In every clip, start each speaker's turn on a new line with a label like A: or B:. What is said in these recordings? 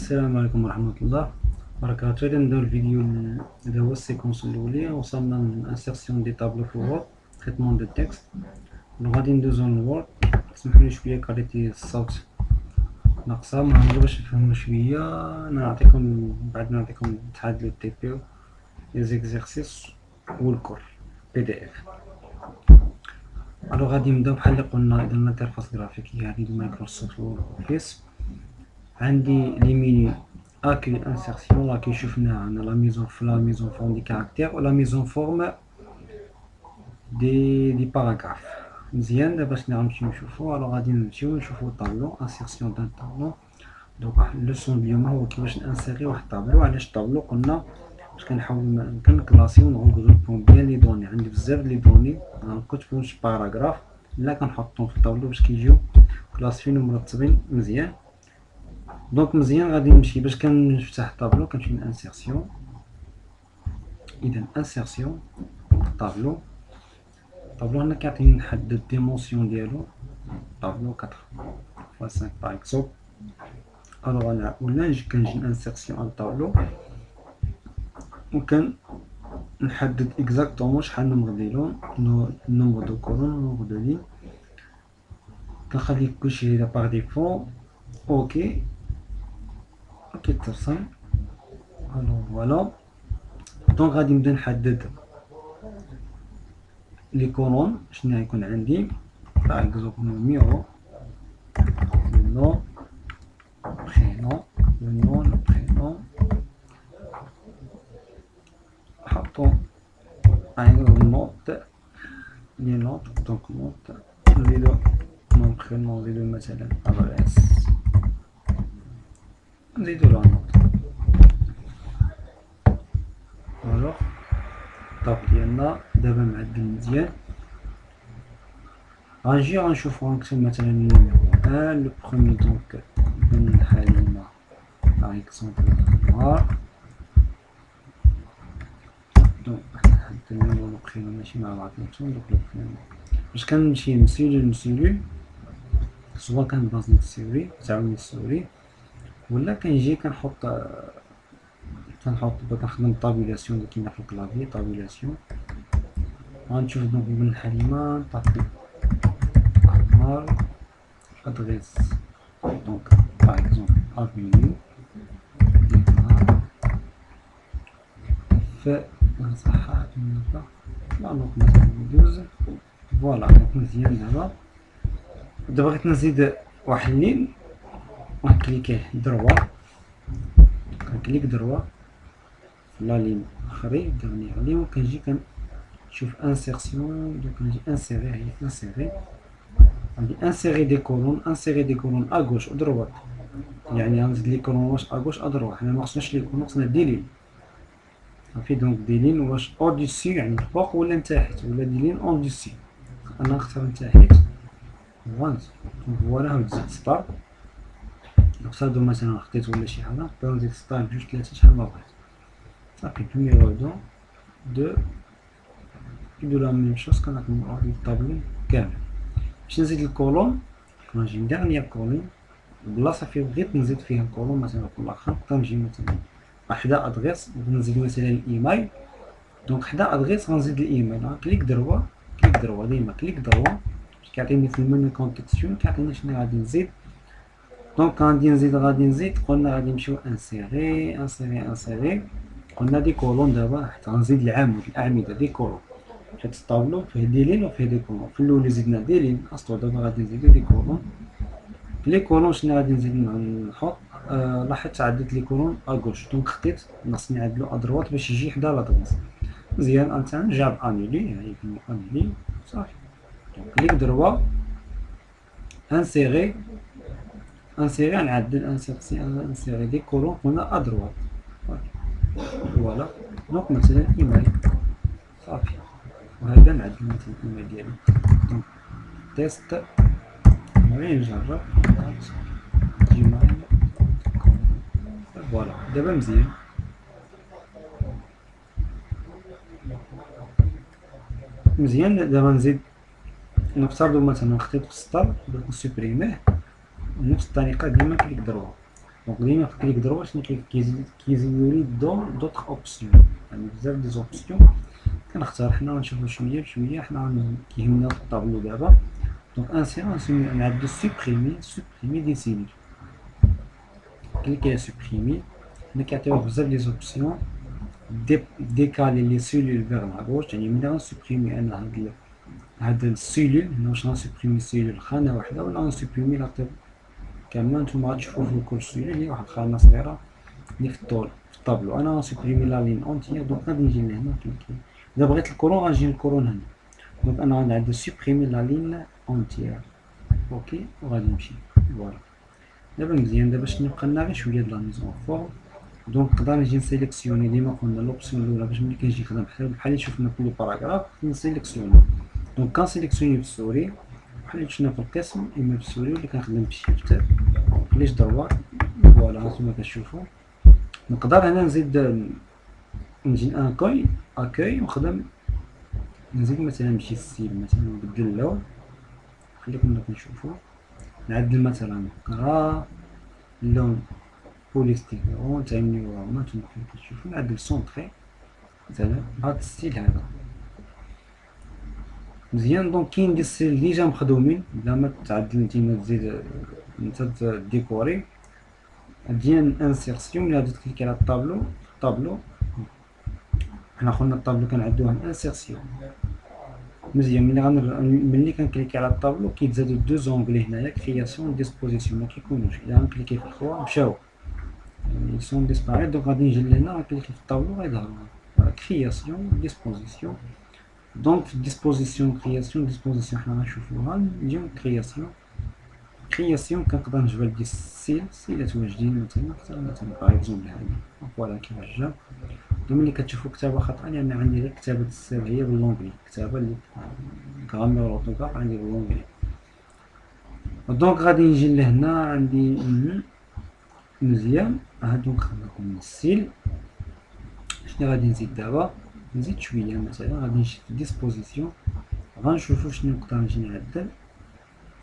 A: السلام عليكم ورحمة الله وبركاته. غادي نبداو الفيديو هذا هو السيكونس الأولية. وصلنا للانسيرسيون دي طابلو في وورد، تريتمون دو تكست. غادي ندوزو للوورد. سمحولي شوية كاليتي الصوت ناقصة، مهما باش نفهمو شوية. نعطيكم بعد نعطيكم الاتحاد لو تي بي لي زيكزارسيس والكور بي دي اف. غادي نبداو بحال اللي قلنا إذا الانترفاس جرافيكية هادي مايكروسوفت اوفيس. عندي لي ميني اكي انسيرسيون راكي شفناها عندنا لا ميزون فورم دي كاركتير و لا ميزون فورم دي باراغراف. مزيان دابا شنو غنمشيو نشوفو. غادي نمشيو نشوفو طابلو انسيرسيون دان طابلو. دونك اللوسون اليوم هو كيفاش نانسيري واحد الطابلو. علاش طابلو؟ قلنا باش كنحاول كنكلاسيو ونغروبو بيان لي دوني. عندي بزاف لي دوني كنكتبو شي باراغراف لا كنحطهم في الطابلو باش كيجيو كلاسيفين ومرتبين مزيان. دونك مزيان غادي نمشي باش كنفتح الطابلو كنمشي لانسيرسيون. اذا انسيرسيون طابلو هنا كيعطيني نحدد الديمونسيون ديالو. طابلو 4x5 باغ اكزومبل. انا ولا كنجي انسيرسيون على الطابلو وكان نحدد اكزاكتومون شحال نمبر ديالو، نمبر دو كولون نمبر دو لين. كنخلي كلشي هذا باغ ديفو. اوكي ترسم. فوالا. دونك غادي نبدا نحدد لي كولون شنو غيكون عندي. باغ اكزومبل نيميرو، نو، برينون، نو، برينون. نحطو نوت لي نوت. دونك نوت نزيدو نو برينون، نزيدو مثلا ادريس، نزيدو لا نوت. فوالا الطاب ديالنا دابا معدل مزيان. غنجي غنشوفو غنكتب مثلا النيميرو لو بخومي. دونك بن حليمة باغ اكزومبل نهار. دونك نحدد النيميرو لو برينون ماشي مع بعضياتهم. دونك لو برينون باش كنمشي من سيلول لسيلول، سوا كنبازي السيوري تعاوني السوري ولا كنجي كنحط كنخدم طابيلاسيون اللي كاينه في الكلافي. طابيلاسيون غنشوف دونك بن حليمة نطابي نهار ادريس. دونك باغ اكزومبل افينيو في صحة النقطة لا نوت مثلا ندوز. فوالا دونك مزيان. دابا بغيت نزيد واحد اللين ونكليكيه دروا. كنكليك دروا لا لين اخري ديرني عليه وكنجي كنشوف انسيرسيون. دونك كنجي انسيري. هي انسيري عندي انسيري دي كولون. انسيري دي كولون ا غوش و دروات، يعني غنزيد لي كولون واش ا غوش ا دروات. حنا مخصناش لي كولون، خصنا دي لين صافي. دونك دي لين واش اوديسي يعني الفوق ولا لتحت، ولا دي لين اوديسي. انا نختار لتحت. فوالا هاو نزيد ستار. نقصدو مثلا خطيت ولا شي حاجه نقدر نزيد ستار جوج ثلاثه شحال ما بغيت صافي. نيميرو دو نديرو لا ميم شوز. كنعطيو الطابلو كامل. باش نزيد الكولون كنجي ندير كولون البلاصه فين بغيت نزيد فيها الكولون. مثلا في الاخر نقدر نجي مثلا حدا ادريس نزيد مثلا الايميل. دونك حدا ادريس غنزيد الايميل. كليك دروا ديما كليك دروا باش كيعطيني في المنيو كونتكستيون كيعطيني شنو غادي نزيد. دونك غادي نزيد قلنا غادي نمشيو انسيري. قلنا دي كولون. دابا حتى غنزيد العمود الاعمده دي كولون حيت الطابلو فيه دي لين وفيه دي كولون. في الاول زدنا دي لين اصلا. دابا غادي نزيدو دي كولون. لي كولون شنو غادي نزيد نحط؟ لاحظت عدلت لي كولون اغوش. دونك خطيت خصني نعدلو ادروات باش يجي حدا لادريس. مزيان. انت جاب انيلي هاي انيلي صافي. دونك كليك دروا انسيري نعدل انسيري دي كولون قلنا ادروات. فوالا دونك مثلا ايميل صافي. وهذا نعدل مثلا الايميل ديالي. دونك تيست نبغي نجرب جيميل. فوالا دابا مزيان. دابا نزيد نفترضوا مثلا خطيت في السطر بغيت نسوبريميه بنفس الطريقه ديما كليك دروا دونك ديما في كليك دروا شنو كيزيدو لي دوطخ اوبسيون، يعني بزاف دي زوبسيون كنختار حنا ونشوفو شويه بشويه. حنا كيهمنا في الطابلو دابا. دونك انسيرون نعدو سوبريمي دي سيلول، كليكي على سوبريمي. هنا كيعطيوك بزاف دي زوبسيون. décaler les cellules vers la gauche، يعني ملي غنسوبريمي انا هاد السيلول هنا، واش غنسوبريمي سيلول خانه واحده ولا غنسوبريمي لا كامله؟ نتوما غتشوفو في كل سيلول هي واحد الخانه صغيره اللي في الطول في الطابلو. انا غنسوبريمي لا لين اونتيير. دونك غادي نجي لهنا كليكي. اذا بغيت الكورون غنجي للكورون هنا. دونك انا غنعدل سوبريمي لا لين اونتيير. اوكي وغادي نمشي. فوالا دابا مزيان. دابا شنو بقى لنا؟ غير شويه د لا ميزون فورم. دونك نقدر نجي نسيليكسيوني ديما قلنا لوبسيون الاولى باش ملي كنجي نخدم بحال اللي شفنا في الباراغراف نسيليكسيوني. دونك كنسيليكسيوني بالسوري بحال اللي شفنا في القسم، اما بالسوري ولا كنخدم بالشيفت كليش دروات. فوالا هانتوما كتشوفوا. نقدر هنا نزيد نجي اكوي ونخدم، نزيد مثلا نمشي ستيل مثلا نبدل اللون. خليكم دوك نشوفوا. نعدل مثلا اللون بوليستيرون تعملي ورا نتوما كتشوفوا. نعدل سونطري مثلا بهاد الستيل هذا مزيان. دونك كاين دي ستيل ديجا مخدومين بلا ما تعدل نتيما تزيد نتا ديكوري. ديال انسيرسيون ملي غادي تكليكي على الطابلو حنا قلنا الطابلو كنعدوه انسيرسيون مزيان. ملي كنكليكي على الطابلو كيتزادو دو زونغلي هنايا كرياسيون ديسبوزيسيون ما كيكونوش. الا غنكليكي في الخوا مشاو ils sont disparus. donc غادي نجي لهنا غنكليكي في الطابلو غيظهروا كرياسيون ديسبوزيسيون. دونك في ديسبوزيسيون كرياسيون ديسبوزيسيون حنا غنشوفوها. نجيو كرياسيون كنقدر نجبد دي سيلات واجدين مثلا باغ اكزومبل هادي. فوالا كيفاش جا. ملي كتشوفوا كتابه خطا لان عندي غير كتابه السر هي باللونجلي، كتابه اللي غرامير اورتوغراف عندي باللونجلي. دونك غادي نجي لهنا عندي مزيان. هادو نخدم لكم السيل. شنو غادي نزيد دابا؟ نزيد شويه مثلا غادي نمشي في ديسبوزيسيون غنشوفوا شنو نقدر نجي نعدل.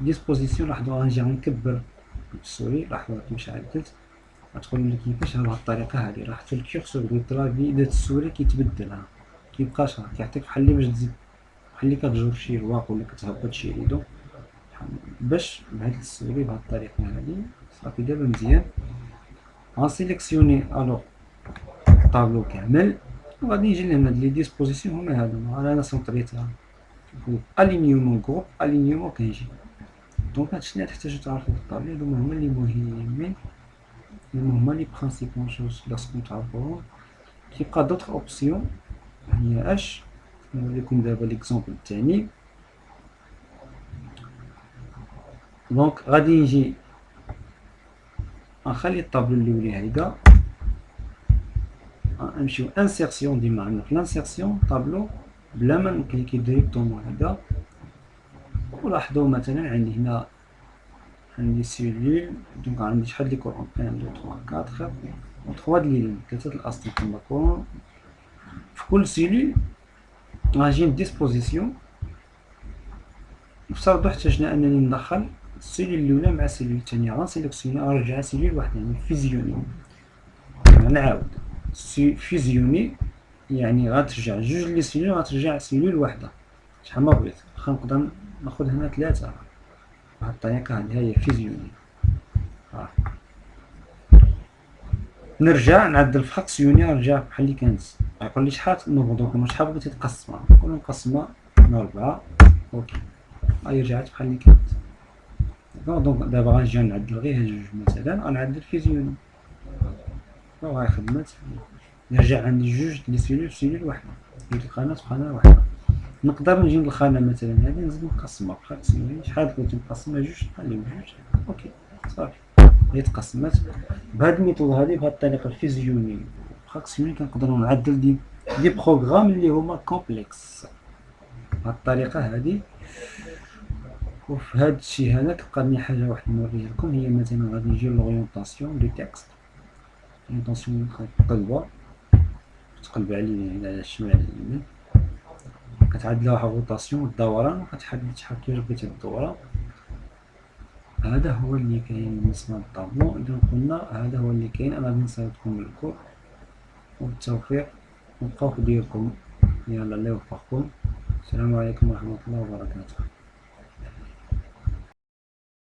A: ديسبوزيسيون لاحظوا غنجي غنكبر بالسوري. لاحظوا كيفاش عدلت. غتقولوا لي كيفاش بهاد الطريقه هادي راه حتى الكيرسور ديال الكلافي دات السوري كيتبدل كيبقاش كيعطيك بحال اللي باش تزيد بحال اللي كتجر شي رواق ولا كتهبط شي ريدو باش بهاد السوري بهاد الطريقه هادي صافي. دابا مزيان غنسيليكسيوني الوغ الطابلو كامل وغادي نجي لهنا لي ديسبوزيسيون هما هادو. انا سونطريتها الينيومون جروب الينيومون كنجي. دونك هادشي اللي تحتاجو تعرفو في الطابلو هما اللي مهمين هما لي برينسيبال شوز لاسكم تعرفوهم. كيبقى دوطخ اوبسيون هي اش نوريكم دابا ليكزومبل الثاني. دونك غادي نجي نخلي الطابلو الاولي هيدا نمشيو انسيرسيون. ديما عندنا في لانسيرسيون طابلو بلا ما نكليكي ديريكتومون هيدا. ولاحظوا مثلا عندي هنا عندي سيلول. دونك عندي شحال لي كورون 1 2 3 4 و 3 ديال ثلاثه الاصل كما كورون. في كل سيلول غنجي ديسبوزيسيون نفترضوا احتاجنا انني ندخل السيلول الاولى مع السيلول الثانيه. غنسيليكسيوني غنرجع سيلول واحده يعني فيزيوني. نعاود فيزيوني يعني غترجع جوج لي سيلول غترجع سيلول واحده شحال ما بغيت. واخا نقدر ناخذ هنا ثلاثه بهاد الطريقه هذه هي فيزيوني. نرجع نعدل فراكسيوني نرجع بحال اللي كانت. يقول لي شحال نوضو شحال بغيتي تقسمها نقولو نقسمها ل 4. اوكي هاي رجعت بحال اللي كانت. دونك دابا غنجي نعدل غير هاد جوج مثلا غنعدل فيزيوني وغاي خدمت نرجع عندي جوج لي سيلول واحده جوج الخانات بخانه واحده. نقدر نجي للخانه مثلا هذه نزيد نقسمها فراكسيوني شحال بغيتي نقسمها جوج نخليهم جوج. اوكي صافي هي تقسمات. بهاد الميثود هذه بهاد الطريقه الفيزيوني فراكسيوني كنقدروا نعدل دي بروغرام اللي هما كومبلكس بهاد الطريقه هذه. وفي هاد الشيء هذا كتبقى لي حاجه واحده نوريها لكم هي مثلا غادي نجي لورينطاسيون دو تكست. اورينطاسيون تقلبها تقلب على الشمال على اليمين كتعدل لها روطاسيون الدوران وكتحدد شحال كيفاش بغيتي الدوره. هذا هو اللي كاين بالنسبة للطابلو. إذا قلنا هذا هو اللي كاين. أنا غادي نصيفطكم للكور وبالتوفيق، نبقاو في ديالكم. يلا الله يوفقكم. السلام عليكم ورحمة الله وبركاته.